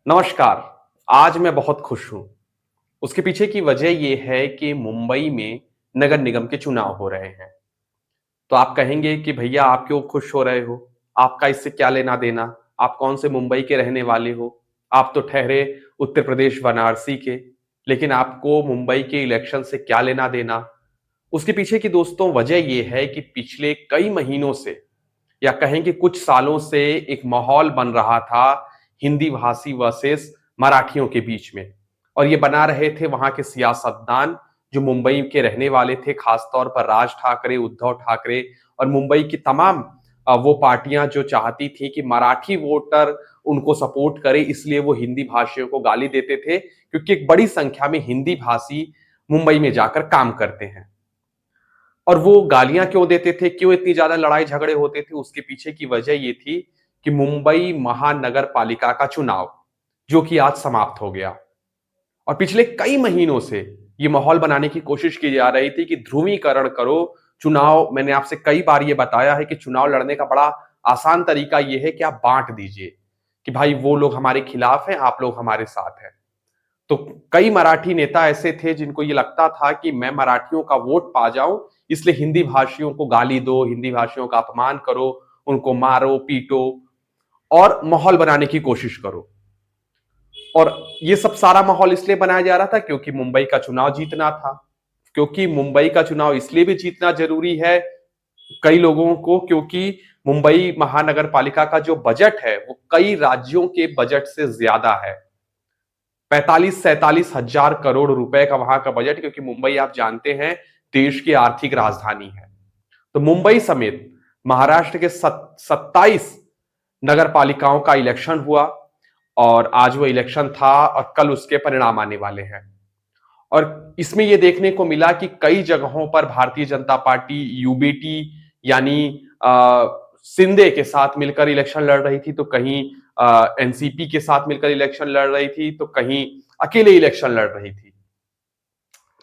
नमस्कार। आज मैं बहुत खुश हूँ। उसके पीछे की वजह ये है कि मुंबई में नगर निगम के चुनाव हो रहे हैं। तो आप कहेंगे कि भैया आप क्यों खुश हो रहे हो? आपका इससे क्या लेना-देना? आप कौन से मुंबई के रहने वाले हो? आप तो ठहरे उत्तर प्रदेश वाराणसी के, लेकिन आपको मुंबई के इलेक्शन से क्या लेना-देना? उसके पीछे की दोस्तों वजह ये है कि पिछले कई महीनों से या कहें कि कुछ सालों से एक माहौल बन रहा था हिंदी भाषी वर्सेस मराठियों के बीच में। और ये बना रहे थे वहां के सियासतदान जो मुंबई के रहने वाले थे, खासतौर पर राज ठाकरे, उद्धव ठाकरे और मुंबई की तमाम वो पार्टियां जो चाहती थी कि मराठी वोटर उनको सपोर्ट करे, इसलिए वो हिंदी भाषियों को गाली देते थे क्योंकि एक बड़ी संख्या में हिंदी भाषी मुंबई में जाकर काम करते हैं। और वो गालियां क्यों देते थे, क्यों इतनी ज्यादा लड़ाई झगड़े होते थे, उसके पीछे की वजह ये थी कि मुंबई महानगर पालिका का चुनाव जो कि आज समाप्त हो गया। और पिछले कई महीनों से ये माहौल बनाने की कोशिश की जा रही थी कि ध्रुवीकरण करो चुनाव। मैंने आपसे कई बार ये बताया है कि चुनाव लड़ने का बड़ा आसान तरीका ये है कि आप बांट दीजिए कि भाई वो लोग हमारे खिलाफ हैं, आप लोग हमारे साथ हैं। तो कई मराठी नेता ऐसे थे जिनको ये लगता था कि मैं मराठियों का वोट पा जाऊं, इसलिए हिंदी भाषियों को गाली दो, हिंदी भाषियों का अपमान करो, उनको मारो पीटो और माहौल बनाने की कोशिश करो। और ये सब सारा माहौल इसलिए बनाया जा रहा था क्योंकि मुंबई का चुनाव जीतना था। क्योंकि मुंबई का चुनाव इसलिए भी जीतना जरूरी है कई लोगों को, क्योंकि मुंबई महानगर पालिका का जो बजट है वो कई राज्यों के बजट से ज्यादा है। 45-47 हजार करोड़ रुपए का वहां का बजट, क्योंकि मुंबई आप जानते हैं देश की आर्थिक राजधानी है। तो मुंबई समेत महाराष्ट्र के 27 नगर पालिकाओं का इलेक्शन हुआ और आज वो इलेक्शन था और कल उसके परिणाम आने वाले हैं। और इसमें यह देखने को मिला कि कई जगहों पर भारतीय जनता पार्टी यूबीटी यानी सिंधे के साथ मिलकर इलेक्शन लड़ रही थी, तो कहीं एनसीपी के साथ मिलकर इलेक्शन लड़ रही थी, तो कहीं अकेले इलेक्शन लड़ रही थी।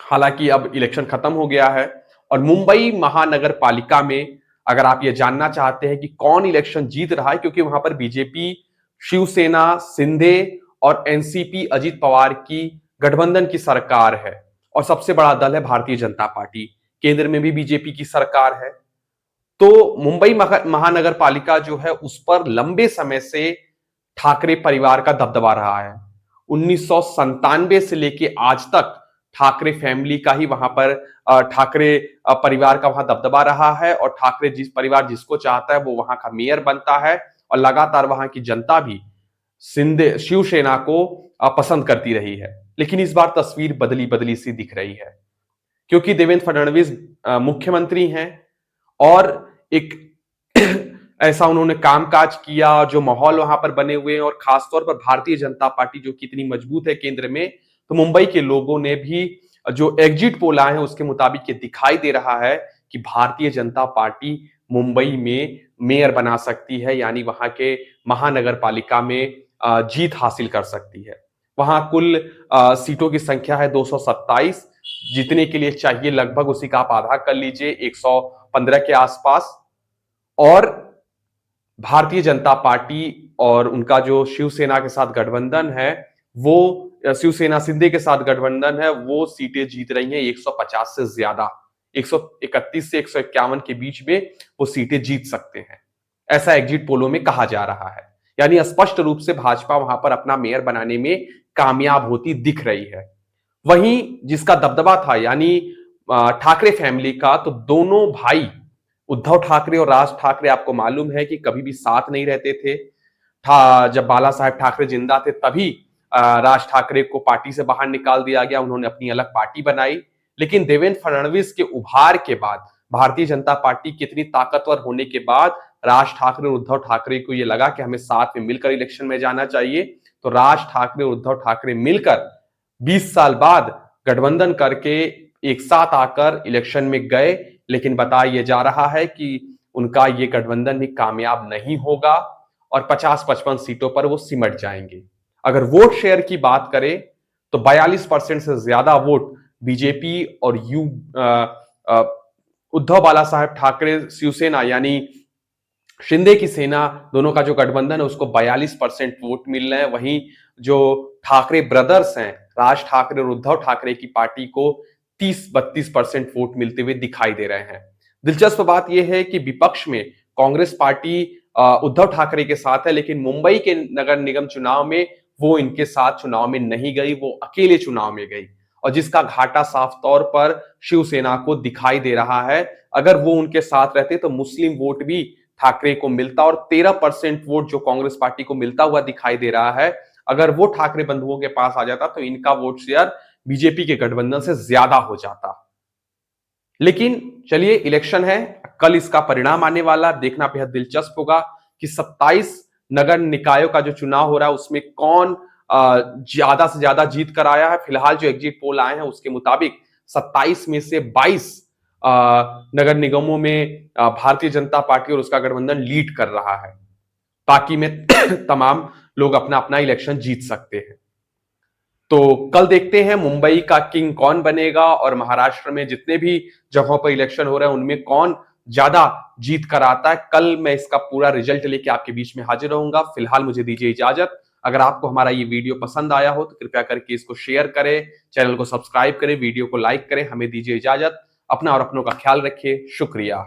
हालांकि अब इलेक्शन खत्म हो गया है और मुंबई महानगर पालिका में अगर आप ये जानना चाहते हैं कि कौन इलेक्शन जीत रहा है, क्योंकि वहां पर बीजेपी, शिवसेना, सिंधे और एनसीपी अजीत पवार की गठबंधन की सरकार है और सबसे बड़ा दल है भारतीय जनता पार्टी। केंद्र में भी बीजेपी की सरकार है। तो मुंबई महानगर पालिका जो है उस पर लंबे समय से ठाकरे परिवार का दबदबा रहा है। 1997 से लेके आज तक ठाकरे फैमिली का ही वहां पर ठाकरे परिवार का वहां दबदबा रहा है और ठाकरे जिस परिवार जिसको चाहता है वो वहां का मेयर बनता है और लगातार वहां की जनता भी सिंधे शिवसेना को पसंद करती रही है। लेकिन इस बार तस्वीर बदली बदली सी दिख रही है क्योंकि देवेंद्र फडणवीस मुख्यमंत्री हैं और एक ऐसा उन्होंने कामकाज किया, जो माहौल वहां पर बने हुए हैं और खासतौर पर भारतीय जनता पार्टी जो कितनी मजबूत है केंद्र में। तो मुंबई के लोगों ने भी जो एग्जिट पोल आए हैं उसके मुताबिक ये दिखाई दे रहा है कि भारतीय जनता पार्टी मुंबई में मेयर बना सकती है, यानी वहां के महानगर पालिका में जीत हासिल कर सकती है। वहां कुल सीटों की संख्या है 227। जीतने के लिए चाहिए लगभग उसी का आप आधा कर लीजिए 115 के आसपास। और भारतीय जनता पार्टी और उनका जो शिवसेना के साथ गठबंधन है, वो शिवसेना सिंधे के साथ गठबंधन है, वो सीटें जीत रही हैं 150 से ज्यादा। 131 से 151 के बीच में वो सीटें जीत सकते हैं, ऐसा एग्जिट पोलों में कहा जा रहा है। यानी स्पष्ट रूप से भाजपा वहां पर अपना मेयर बनाने में कामयाब होती दिख रही है। वहीं जिसका दबदबा था यानी ठाकरे फैमिली का, तो दोनों भाई उद्धव ठाकरे और राज ठाकरे आपको मालूम है कि कभी भी साथ नहीं रहते थे। जब बाला साहेब ठाकरे जिंदा थे तभी राज ठाकरे को पार्टी से बाहर निकाल दिया गया, उन्होंने अपनी अलग पार्टी बनाई। लेकिन देवेंद्र फडणवीस के उभार के बाद, भारतीय जनता पार्टी कितनी ताकतवर होने के बाद राज ठाकरे और उद्धव ठाकरे को यह लगा कि हमें साथ में मिलकर इलेक्शन में जाना चाहिए। तो राज ठाकरे और उद्धव ठाकरे मिलकर 20 साल बाद गठबंधन करके एक साथ आकर इलेक्शन में गए। लेकिन बताया जा रहा है कि उनका ये गठबंधन भी कामयाब नहीं होगा और 50-55 सीटों पर वो सिमट जाएंगे। अगर वोट शेयर की बात करें तो 42% से ज्यादा वोट बीजेपी और उद्धव बाला साहेब ठाकरे शिवसेना यानी शिंदे की सेना, दोनों का जो गठबंधन है उसको 42% वोट मिल रहे हैं। वहीं जो ठाकरे ब्रदर्स हैं, राज ठाकरे और उद्धव ठाकरे की पार्टी को 30-32% वोट मिलते हुए दिखाई दे रहे हैं। दिलचस्प बात यह है कि विपक्ष में कांग्रेस पार्टी उद्धव ठाकरे के साथ है, लेकिन मुंबई के नगर निगम चुनाव में वो इनके साथ चुनाव में नहीं गई, वो अकेले चुनाव में गई, और जिसका घाटा साफ तौर पर शिवसेना को दिखाई दे रहा है। अगर वो उनके साथ रहते तो मुस्लिम वोट भी ठाकरे को मिलता, और 13% वोट जो कांग्रेस पार्टी को मिलता हुआ दिखाई दे रहा है, अगर वो ठाकरे बंधुओं के पास आ जाता तो इनका वोट शेयर बीजेपी के गठबंधन से ज्यादा हो जाता। लेकिन चलिए, इलेक्शन है, कल इसका परिणाम आने वाला, देखना बेहद दिलचस्प होगा कि 27 नगर निकायों का जो चुनाव हो रहा है उसमें कौन ज्यादा से ज्यादा जीत कर आया है। फिलहाल जो एग्जिट पोल आए हैं उसके मुताबिक 27 में से 22 नगर निगमों में भारतीय जनता पार्टी और उसका गठबंधन लीड कर रहा है। बाकी में तमाम लोग अपना अपना इलेक्शन जीत सकते हैं। तो कल देखते हैं मुंबई का किंग कौन बनेगा, और महाराष्ट्र में जितने भी जगहों पर इलेक्शन हो रहे हैं उनमें कौन ज्यादा जीत कर आता है। कल मैं इसका पूरा रिजल्ट लेके आपके बीच में हाजिर रहूंगा। फिलहाल मुझे दीजिए इजाजत। अगर आपको हमारा ये वीडियो पसंद आया हो तो कृपया करके इसको शेयर करें, चैनल को सब्सक्राइब करें, वीडियो को लाइक करें। हमें दीजिए इजाजत। अपना और अपनों का ख्याल रखिए। शुक्रिया।